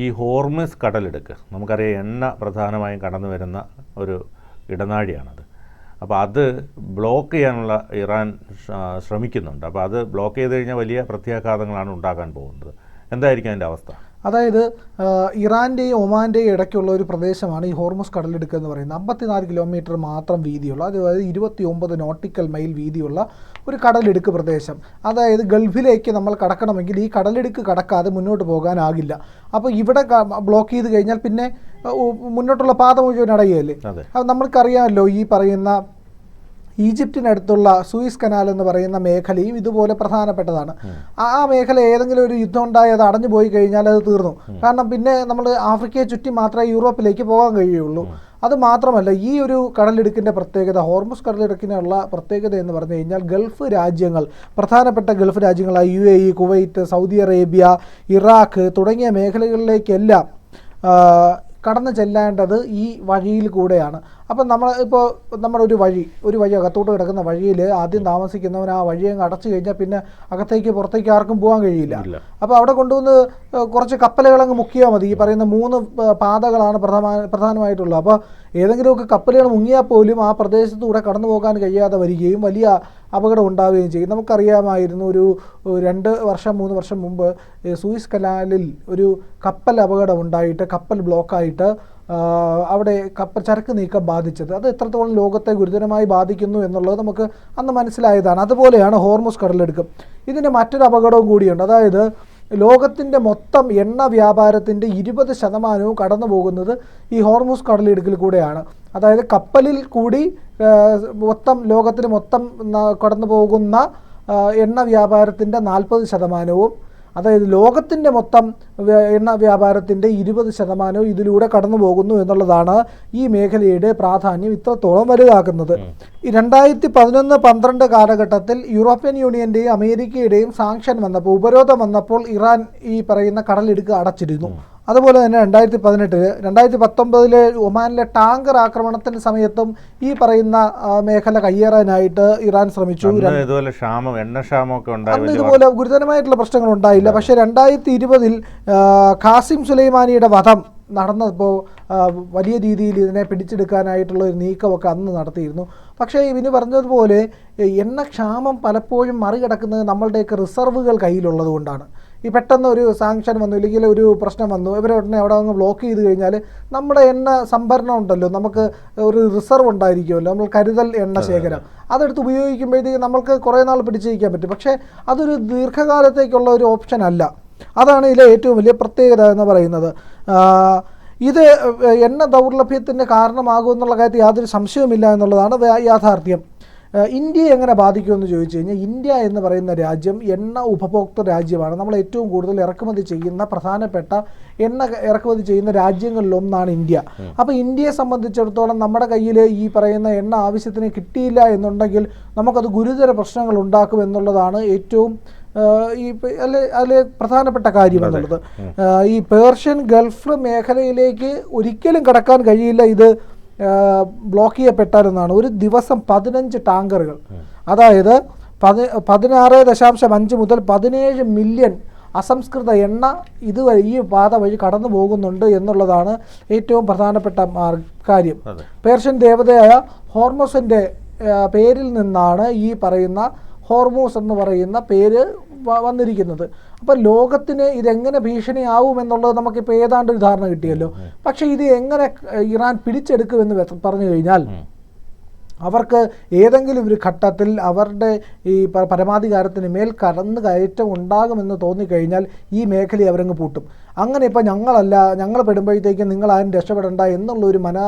ഈ ഹോർമസ് കടലിടുക്ക് നമുക്കറിയാം എണ്ണ പ്രധാനമായും കടന്നു വരുന്ന ഒരു ഇടനാഴിയാണത്. അപ്പോൾ അത് ബ്ലോക്ക് ചെയ്യാനുള്ള ഇറാൻ ശ്രമിക്കുന്നുണ്ട്. അപ്പോൾ അത് ബ്ലോക്ക് ചെയ്ത് കഴിഞ്ഞാൽ വലിയ പ്രത്യാഘാതങ്ങളാണ് ഉണ്ടാക്കാൻ പോകുന്നത്. എന്തായിരിക്കും അതിൻ്റെ അവസ്ഥ? അതായത് ഇറാൻ്റെയും ഒമാൻ്റെയും ഇടയ്ക്കുള്ള ഒരു പ്രദേശമാണ് ഈ ഹോർമസ് കടലിടുക്ക് എന്ന് പറയുന്നത്. 54 കിലോമീറ്റർ മാത്രം വീതിയുള്ള, അതായത് 29 നോട്ടിക്കൽ മൈൽ വീതിയുള്ള ഒരു കടലിടുക്ക് പ്രദേശം. അതായത് ഗൾഫിലേക്ക് നമ്മൾ കടക്കണമെങ്കിൽ ഈ കടലിടുക്ക് കടക്കാതെ മുന്നോട്ട് പോകാനാകില്ല. അപ്പോൾ ഇവിടെ ബ്ലോക്ക് ചെയ്ത് കഴിഞ്ഞാൽ പിന്നെ മുന്നോട്ടുള്ള പാത മുഴുവൻ അടയുകയല്ലേ. അത് നമ്മൾക്കറിയാമല്ലോ, ഈ പറയുന്ന ഈജിപ്തിനടുത്തുള്ള സൂയിസ് കനാൽ എന്ന് പറയുന്ന മേഖലയും ഇതുപോലെ പ്രധാനപ്പെട്ടതാണ്. ആ മേഖല ഏതെങ്കിലും ഒരു യുദ്ധം ഉണ്ടായി അത് അടഞ്ഞു പോയി കഴിഞ്ഞാൽ അത് തീർന്നു. കാരണം പിന്നെ നമ്മൾ ആഫ്രിക്കയെ ചുറ്റി മാത്രമേ യൂറോപ്പിലേക്ക് പോകാൻ കഴിയുള്ളൂ. അത് മാത്രമല്ല, ഈ ഒരു കടലിടുക്കിൻ്റെ പ്രത്യേകത, ഹോർമസ് കടലിടുക്കിനുള്ള പ്രത്യേകത എന്ന് പറഞ്ഞു കഴിഞ്ഞാൽ ഗൾഫ് രാജ്യങ്ങൾ, പ്രധാനപ്പെട്ട ഗൾഫ് രാജ്യങ്ങളായ UAE, Kuwait, Saudi Arabia, Iraq തുടങ്ങിയ മേഖലകളിലേക്കെല്ലാം കടന്നു ചെല്ലേണ്ടത് ഈ വഴിയിൽ കൂടെയാണ്. അപ്പം നമ്മുടെ ഒരു വഴി അകത്തോട്ട് കിടക്കുന്ന വഴിയിൽ ആദ്യം താമസിക്കുന്നവൻ ആ വഴി അങ്ങ് അടച്ചു കഴിഞ്ഞാൽ പിന്നെ അകത്തേക്ക് പുറത്തേക്ക് ആർക്കും പോകാൻ കഴിയില്ല. അപ്പോൾ അവിടെ കൊണ്ടുവന്ന് കുറച്ച് കപ്പലുകളങ്ങ് മുക്കിയാൽ മതി. ഈ പറയുന്ന 3 പാതകളാണ് പ്രധാനമായിട്ടുള്ളത്. അപ്പോൾ ഏതെങ്കിലുമൊക്കെ കപ്പലുകൾ മുങ്ങിയാൽ പോലും ആ പ്രദേശത്തൂടെ കടന്നു പോകാൻ കഴിയാതെ വരികയും വലിയ അപകടം ഉണ്ടാവുകയും ചെയ്യും. നമുക്കറിയാമായിരുന്നു, ഒരു 2-3 വർഷം മുമ്പ് സൂയിസ് കനാലിൽ ഒരു കപ്പൽ അപകടം ഉണ്ടായിട്ട് കപ്പൽ ബ്ലോക്കായിട്ട് അവിടെ ചരക്ക് നീക്കം ബാധിച്ചത്. അത് എത്രത്തോളം ലോകത്തെ ഗുരുതരമായി ബാധിക്കുന്നു എന്നുള്ളത് നമുക്ക് അന്ന് മനസ്സിലായതാണ്. അതുപോലെയാണ് ഹോർമസ് കടലിടുക്ക്. ഇതിൻ്റെ മറ്റൊരു അപകടവും കൂടിയുണ്ട്. അതായത് ലോകത്തിൻ്റെ മൊത്തം എണ്ണ വ്യാപാരത്തിൻ്റെ 20% കടന്നു പോകുന്നത് ഈ ഹോർമസ് കടലിടുക്കിൽ കൂടെയാണ്. അതായത് കപ്പലിൽ കൂടി ലോകത്തിന് മൊത്തം കടന്നു പോകുന്ന എണ്ണ വ്യാപാരത്തിൻ്റെ 40%, അതായത് ലോകത്തിൻ്റെ മൊത്തം എണ്ണ വ്യാപാരത്തിൻ്റെ 20% ഇതിലൂടെ കടന്നു പോകുന്നു എന്നുള്ളതാണ് ഈ മേഖലയുടെ പ്രാധാന്യം ഇത്രത്തോളം വലുതാക്കുന്നത്. ഈ 2011-12 കാലഘട്ടത്തിൽ യൂറോപ്യൻ യൂണിയൻ്റെയും അമേരിക്കയുടെയും സാങ്ഷൻ വന്നപ്പോൾ, ഉപരോധം വന്നപ്പോൾ ഇറാൻ ഈ പറയുന്ന കടലിടുക്ക് അടച്ചിരുന്നു. അതുപോലെ തന്നെ 2019 ഒമാനിലെ ടാങ്കർ ആക്രമണത്തിൻ്റെ സമയത്തും ഈ പറയുന്ന മേഖല കയ്യേറാനായിട്ട് ഇറാൻ ശ്രമിച്ചു. അന്ന് ഇതുപോലെ ഗുരുതരമായിട്ടുള്ള പ്രശ്നങ്ങൾ ഉണ്ടായില്ല. പക്ഷേ 2020 ഖാസിം സുലൈമാനിയുടെ വധം നടന്നപ്പോൾ വലിയ രീതിയിൽ ഇതിനെ പിടിച്ചെടുക്കാനായിട്ടുള്ള ഒരു നീക്കമൊക്കെ അന്ന് നടത്തിയിരുന്നു. പക്ഷേ ഇവന് പറഞ്ഞതുപോലെ എണ്ണക്ഷാമം പലപ്പോഴും മറികടക്കുന്നത് നമ്മളുടെയൊക്കെ റിസർവുകൾ കയ്യിലുള്ളത് കൊണ്ടാണ്. ഈ പെട്ടെന്ന് ഒരു സാങ്ഷൻ വന്നു, ഇല്ലെങ്കിൽ ഒരു പ്രശ്നം വന്നു, ഇവരെ ഉടനെ അവിടെ അങ്ങ് ബ്ലോക്ക് ചെയ്ത് കഴിഞ്ഞാൽ നമ്മുടെ എണ്ണ സംഭരണം ഉണ്ടല്ലോ, നമുക്ക് ഒരു റിസർവ് ഉണ്ടായിരിക്കുമല്ലോ, നമ്മൾ കരുതൽ എണ്ണ ശേഖരം, അതെടുത്ത് ഉപയോഗിക്കുമ്പോഴത്തേക്ക് നമ്മൾക്ക് കുറേ നാൾ പിടിച്ചിരിക്കാൻ പറ്റും. പക്ഷേ അതൊരു ദീർഘകാലത്തേക്കുള്ള ഒരു ഓപ്ഷൻ അല്ല. അതാണ് ഇതിലെ ഏറ്റവും വലിയ പ്രത്യേകത എന്ന് പറയുന്നത്. ഇത് എണ്ണ ദൗർലഭ്യത്തിൻ്റെ കാരണമാകുമെന്നുള്ള കാര്യത്തിൽ യാതൊരു സംശയവുമില്ല എന്നുള്ളതാണ് യാഥാർത്ഥ്യം. ഇന്ത്യയെ എങ്ങനെ ബാധിക്കുമെന്ന് ചോദിച്ചു കഴിഞ്ഞാൽ, ഇന്ത്യ എന്ന് പറയുന്ന രാജ്യം എണ്ണ ഉപഭോക്തൃ രാജ്യമാണ്. നമ്മൾ ഏറ്റവും കൂടുതൽ ഇറക്കുമതി ചെയ്യുന്ന പ്രധാനപ്പെട്ട എണ്ണ ഇറക്കുമതി ചെയ്യുന്ന രാജ്യങ്ങളിലൊന്നാണ് ഇന്ത്യ. അപ്പോൾ ഇന്ത്യയെ സംബന്ധിച്ചിടത്തോളം നമ്മുടെ കയ്യിൽ ഈ പറയുന്ന എണ്ണ ആവശ്യത്തിന് കിട്ടിയില്ല എന്നുണ്ടെങ്കിൽ നമുക്കത് ഗുരുതര പ്രശ്നങ്ങൾ ഉണ്ടാക്കും എന്നുള്ളതാണ് ഏറ്റവും അതിൽ പ്രധാനപ്പെട്ട കാര്യം എന്നുള്ളത്. ഈ പേർഷ്യൻ ഗൾഫ് മേഖലയിലേക്ക് ഒരിക്കലും കടക്കാൻ കഴിയില്ല ഇത് ബ്ലോക്ക് ചെയ്യപ്പെട്ടാലെന്നാണ്. ഒരു ദിവസം 15 ടാങ്കറുകൾ, അതായത് 16.5 മുതൽ 17 മില്യൺ അസംസ്കൃത എണ്ണ ഇതുവഴി ഈ പാത വഴി കടന്നു പോകുന്നുണ്ട് എന്നുള്ളതാണ് ഏറ്റവും പ്രധാനപ്പെട്ട കാര്യം. പേർഷ്യൻ ദേവതയായ ഹോർമസിൻ്റെ പേരിൽ നിന്നാണ് ഈ പറയുന്ന ഹോർമൂസ് എന്ന് പറയുന്ന പേര് വന്നിരിക്കുന്നത്. അപ്പോൾ ലോകത്തിന് ഇതെങ്ങനെ ഭീഷണിയാവുമെന്നുള്ളത് നമുക്കിപ്പോൾ ഏതാണ്ടൊരു ധാരണ കിട്ടിയല്ലോ. പക്ഷേ ഇത് എങ്ങനെ ഇറാൻ പിടിച്ചെടുക്കുമെന്ന് പറഞ്ഞു കഴിഞ്ഞാൽ, അവർക്ക് ഏതെങ്കിലും ഒരു ഘട്ടത്തിൽ അവരുടെ ഈ പരമാധികാരത്തിന് മേൽ കടന്നു കയറ്റം ഉണ്ടാകുമെന്ന് തോന്നിക്കഴിഞ്ഞാൽ ഈ മേഖലയെ അവരങ്ങ് പൂട്ടും. അങ്ങനെ ഇപ്പോൾ ഞങ്ങൾ പെടുമ്പോഴത്തേക്കും നിങ്ങൾ ആരും രക്ഷപ്പെടേണ്ട എന്നുള്ളൊരു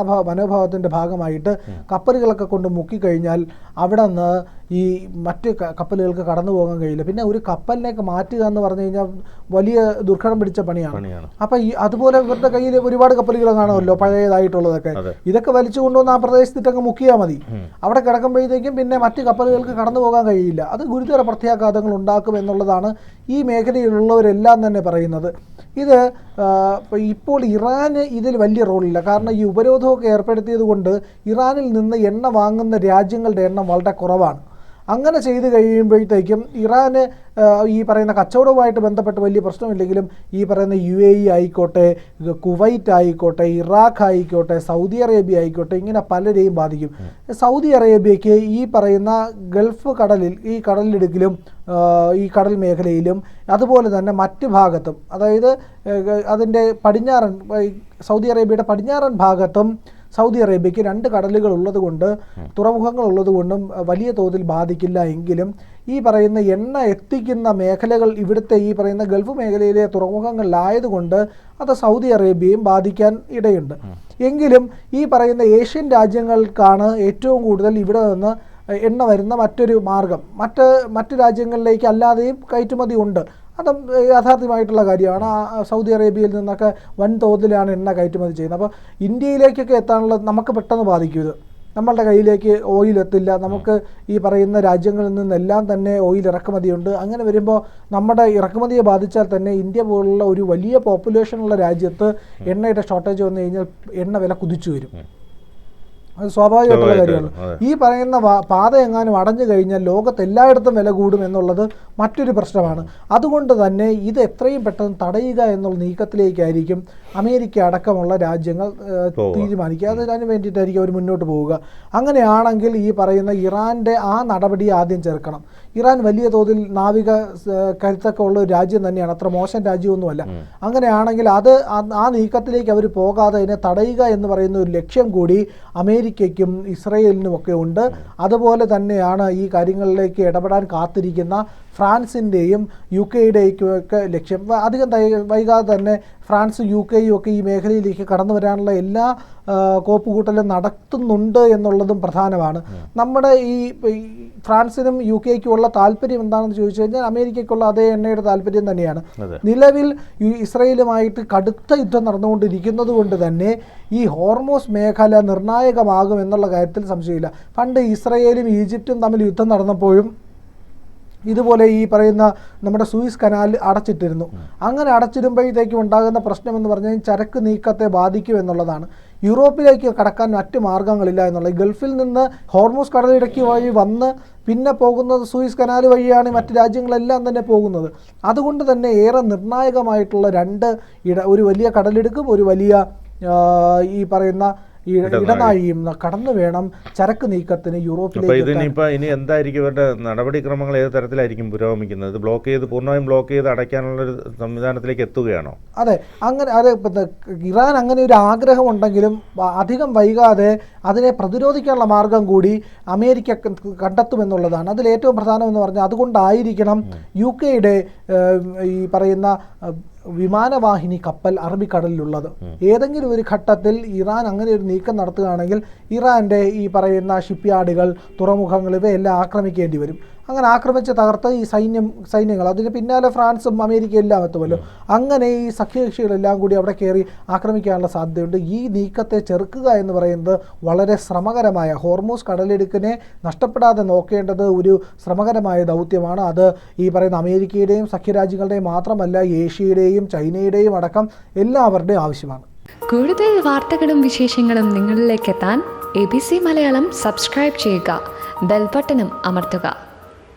മനോഭാവത്തിൻ്റെ ഭാഗമായിട്ട് കപ്പലുകളൊക്കെ കൊണ്ട് മുക്കിക്കഴിഞ്ഞാൽ അവിടെ നിന്ന് ഈ മറ്റ് കപ്പലുകൾക്ക് കടന്നു പോകാൻ കഴിയില്ല. പിന്നെ ഒരു കപ്പലിനെയൊക്കെ മാറ്റുക എന്ന് പറഞ്ഞു കഴിഞ്ഞാൽ വലിയ ദുർഘടം പിടിച്ച പണിയാണ്. അപ്പം അതുപോലെ ഇവരുടെ കയ്യിൽ ഒരുപാട് കപ്പലുകൾ കാണുമല്ലോ പഴയതായിട്ടുള്ളതൊക്കെ, ഇതൊക്കെ വലിച്ചു കൊണ്ടുവന്ന് ആ പ്രദേശത്തിട്ടങ്ങ് മുക്കിയാൽ മതി. അവിടെ കിടക്കുമ്പോഴത്തേക്കും പിന്നെ മറ്റ് കപ്പലുകൾക്ക് കടന്നു പോകാൻ കഴിയില്ല. അത് ഗുരുതര പ്രത്യാഘാതങ്ങൾ ഉണ്ടാക്കും എന്നുള്ളതാണ് ഈ മേഖലയിലുള്ളവരെല്ലാം തന്നെ പറയുന്നത്. ഇത് ഇപ്പോൾ ഇറാന് ഇതിൽ വലിയ റോളില്ല. കാരണം ഈ ഉപരോധമൊക്കെ ഏർപ്പെടുത്തിയത് കൊണ്ട് ഇറാനിൽ നിന്ന് എണ്ണ വാങ്ങുന്ന രാജ്യങ്ങളുടെ എണ്ണം വളരെ കുറവാണ്. അങ്ങനെ ചെയ്ത് കഴിയുമ്പോഴത്തേക്കും ഇറാന് ഈ പറയുന്ന കച്ചവടവുമായിട്ട് ബന്ധപ്പെട്ട് വലിയ പ്രശ്നമില്ലെങ്കിലും ഈ പറയുന്ന UAE ആയിക്കോട്ടെ, കുവൈറ്റ് ആയിക്കോട്ടെ, ഇറാഖ് ആയിക്കോട്ടെ, സൗദി അറേബ്യ ആയിക്കോട്ടെ, ഇങ്ങനെ പലരെയും ബാധിക്കും. സൗദി അറേബ്യയ്ക്ക് ഈ പറയുന്ന ഗൾഫ് കടലിൽ, ഈ കടലിടുക്കിലും ഈ കടൽ മേഖലയിലും അതുപോലെ തന്നെ മറ്റ് ഭാഗത്തും, അതായത് അതിൻ്റെ പടിഞ്ഞാറൻ, സൗദി അറേബ്യയുടെ പടിഞ്ഞാറൻ ഭാഗത്തും സൗദി അറേബ്യയ്ക്ക് 2 കടലുകൾ ഉള്ളതുകൊണ്ട്, തുറമുഖങ്ങൾ ഉള്ളതുകൊണ്ടും വലിയ തോതിൽ ബാധിക്കില്ല. എങ്കിലും ഈ പറയുന്ന എണ്ണ എത്തിക്കുന്ന മേഖലകൾ ഇവിടുത്തെ ഈ പറയുന്ന ഗൾഫ് മേഖലയിലെ തുറമുഖങ്ങളിലായതുകൊണ്ട് അത് സൗദി അറേബ്യയും ബാധിക്കാൻ ഇടയുണ്ട്. എങ്കിലും ഈ പറയുന്ന ഏഷ്യൻ രാജ്യങ്ങൾക്കാണ് ഏറ്റവും കൂടുതൽ ഇവിടെ നിന്ന് എണ്ണ വരുന്ന മറ്റൊരു മാർഗം. മറ്റ് രാജ്യങ്ങളിലേക്ക് അല്ലാതെയും കയറ്റുമതി ഉണ്ട്. അതും യാഥാർത്ഥ്യമായിട്ടുള്ള കാര്യമാണ്. സൗദി അറേബ്യയിൽ നിന്നൊക്കെ വൻതോതിലാണ് എണ്ണ കയറ്റുമതി ചെയ്യുന്നത്. അപ്പോൾ ഇന്ത്യയിലേക്കൊക്കെ എത്താനുള്ള നമുക്ക് പെട്ടെന്ന് ബാധിക്കും ഇത്. നമ്മളുടെ കയ്യിലേക്ക് ഓയിൽ എത്തില്ല. നമുക്ക് ഈ പറയുന്ന രാജ്യങ്ങളിൽ നിന്നെല്ലാം തന്നെ ഓയിൽ ഇറക്കുമതിയുണ്ട്. അങ്ങനെ വരുമ്പോൾ നമ്മുടെ ഇറക്കുമതിയെ ബാധിച്ചാൽ തന്നെ ഇന്ത്യ പോലുള്ള ഒരു വലിയ പോപ്പുലേഷനുള്ള രാജ്യത്ത് എണ്ണയുടെ ഷോർട്ടേജ് വന്നു കഴിഞ്ഞാൽ എണ്ണ വില കുതിച്ചു വരും. അത് സ്വാഭാവികമായിട്ടുള്ള കാര്യമാണ്. ഈ പറയുന്ന പാത എങ്ങാനും അടഞ്ഞു കഴിഞ്ഞാൽ ലോകത്ത് എല്ലായിടത്തും വില കൂടും എന്നുള്ളത് മറ്റൊരു പ്രശ്നമാണ്. അതുകൊണ്ട് തന്നെ ഇത് എത്രയും പെട്ടെന്ന് തടയുക എന്നുള്ള നീക്കത്തിലേക്കായിരിക്കും അമേരിക്ക അടക്കമുള്ള രാജ്യങ്ങൾ തീരുമാനിക്കുക. അതിന് വേണ്ടിയിട്ടായിരിക്കും അവർ മുന്നോട്ട് പോവുക. അങ്ങനെയാണെങ്കിൽ ഈ പറയുന്ന ഇറാൻ്റെ ആ നടപടി ആദ്യം ചേർക്കണം. ഇറാൻ വലിയ തോതിൽ നാവിക കരുത്തൊക്കെ ഉള്ള ഒരു രാജ്യം തന്നെയാണ്, അത്ര മോശം രാജ്യമൊന്നുമല്ല. അങ്ങനെയാണെങ്കിൽ ആ നീക്കത്തിലേക്ക് അവർ പോകാതെ അതിനെ തടയുക എന്ന് പറയുന്ന ഒരു ലക്ഷ്യം കൂടി അമേരിക്കയ്ക്കും ഇസ്രയേലിനുമൊക്കെ ഉണ്ട്. അതുപോലെ തന്നെയാണ് ഈ കാര്യങ്ങളിലേക്ക് ഇടപെടാൻ കാത്തിരിക്കുന്ന ഫ്രാൻസിൻ്റെയും UK-യുടെയും ഒക്കെ ലക്ഷ്യം. അധികം വൈകാതെ തന്നെ ഫ്രാൻസും UK-യും ഒക്കെ ഈ മേഖലയിലേക്ക് കടന്നു വരാനുള്ള എല്ലാ കോപ്പുകൂട്ടലും നടത്തുന്നുണ്ട് എന്നുള്ളതും പ്രധാനമാണ്. നമ്മുടെ ഈ ഫ്രാൻസിനും UK-യ്ക്കും ഉള്ള താല്പര്യം എന്താണെന്ന് ചോദിച്ചു കഴിഞ്ഞാൽ അമേരിക്കയ്ക്കുള്ള അതേ എണ്ണയുടെ താല്പര്യം തന്നെയാണ്. നിലവിൽ ഇസ്രയേലുമായിട്ട് കടുത്ത യുദ്ധം നടന്നുകൊണ്ടിരിക്കുന്നത് കൊണ്ട് തന്നെ ഈ ഹോർമോസ് മേഖല നിർണായകമാകും എന്നുള്ള കാര്യത്തിൽ സംശയമില്ല. പണ്ട് ഇസ്രയേലും ഈജിപ്തും തമ്മിൽ യുദ്ധം നടന്നപ്പോഴും ഇതുപോലെ ഈ പറയുന്ന നമ്മുടെ സൂയിസ് കനാൽ അടച്ചിട്ടിരുന്നു. അങ്ങനെ അടച്ചിടുമ്പോഴത്തേക്കും ഉണ്ടാകുന്ന പ്രശ്നമെന്ന് പറഞ്ഞാൽ ചരക്ക് നീക്കത്തെ ബാധിക്കും എന്നുള്ളതാണ്. യൂറോപ്പിലേക്ക് കടക്കാൻ മറ്റ് മാർഗ്ഗങ്ങളില്ല എന്നുള്ളത്. ഗൾഫിൽ നിന്ന് ഹോർമൂസ് കടലിടുക്ക് വഴി വന്ന് പിന്നെ പോകുന്നത് സൂയിസ് കനാൽ വഴിയാണ് മറ്റ് രാജ്യങ്ങളെല്ലാം തന്നെ പോകുന്നത്. അതുകൊണ്ട് തന്നെ ഏറെ നിർണായകമായിട്ടുള്ള ഒരു വലിയ കടലിടുക്കും ഒരു വലിയ ഈ പറയുന്ന ഇടനാഴിയും കടന്നു വേണം ചരക്ക് നീക്കത്തിന് യൂറോപ്പിലേക്ക്. ഇനി എന്തായിരിക്കും ഇവരുടെ നടപടിക്രമങ്ങൾ, ഏത് തരത്തിലായിരിക്കും പുരോഗമിക്കുന്നത്? പൂർണ്ണമായും ബ്ലോക്ക് ചെയ്ത് അടയ്ക്കാനുള്ളൊരു സംവിധാനത്തിലേക്ക് എത്തുകയാണോ? അതെ, ഇറാൻ അങ്ങനെ ഒരു ആഗ്രഹം ഉണ്ടെങ്കിലും അധികം വൈകാതെ അതിനെ പ്രതിരോധിക്കാനുള്ള മാർഗം കൂടി അമേരിക്ക കണ്ടെത്തുമെന്നുള്ളതാണ് അതിലേറ്റവും പ്രധാനമെന്ന് പറഞ്ഞാൽ. അതുകൊണ്ടായിരിക്കണം UK-യുടെ ഈ പറയുന്ന വിമാനവാഹിനി കപ്പൽ അറബിക്കടലിലുള്ളത്. ഏതെങ്കിലും ഒരു ഘട്ടത്തിൽ ഇറാൻ അങ്ങനെ ഒരു നീക്കം നടത്തുകയാണെങ്കിൽ ഇറാൻ്റെ ഈ പറയുന്ന ഷിപ്പ്യാർഡുകൾ, തുറമുഖങ്ങൾ ഇവയെല്ലാം ആക്രമിക്കേണ്ടി വരും. അങ്ങനെ ആക്രമിച്ച് തകർത്ത് ഈ സൈന്യങ്ങൾ അതിന് പിന്നാലെ ഫ്രാൻസും അമേരിക്കയും എല്ലാം എത്തുമല്ലോ. അങ്ങനെ ഈ സഖ്യകക്ഷികളെല്ലാം കൂടി അവിടെ കയറി ആക്രമിക്കാനുള്ള സാധ്യതയുണ്ട്. ഈ നീക്കത്തെ ചെറുക്കുക എന്ന് പറയുന്നത് വളരെ ശ്രമകരമായ, ഹോർമൂസ് കടലിടുക്കിനെ നഷ്ടപ്പെടാതെ നോക്കേണ്ടത് ഒരു ശ്രമകരമായ ദൗത്യമാണ്. അത് ഈ പറയുന്ന അമേരിക്കയുടെയും സഖ്യരാജ്യങ്ങളുടെയും മാത്രമല്ല, ഏഷ്യയുടെയും ചൈനയുടെയും അടക്കം എല്ലാവരുടെയും ആവശ്യമാണ്. കൂടുതൽ വാർത്തകളും വിശേഷങ്ങളും നിങ്ങളിലേക്ക് എത്താൻ ABC മലയാളം സബ്സ്ക്രൈബ് ചെയ്യുക, ബെൽ ബട്ടണും അമർത്തുക.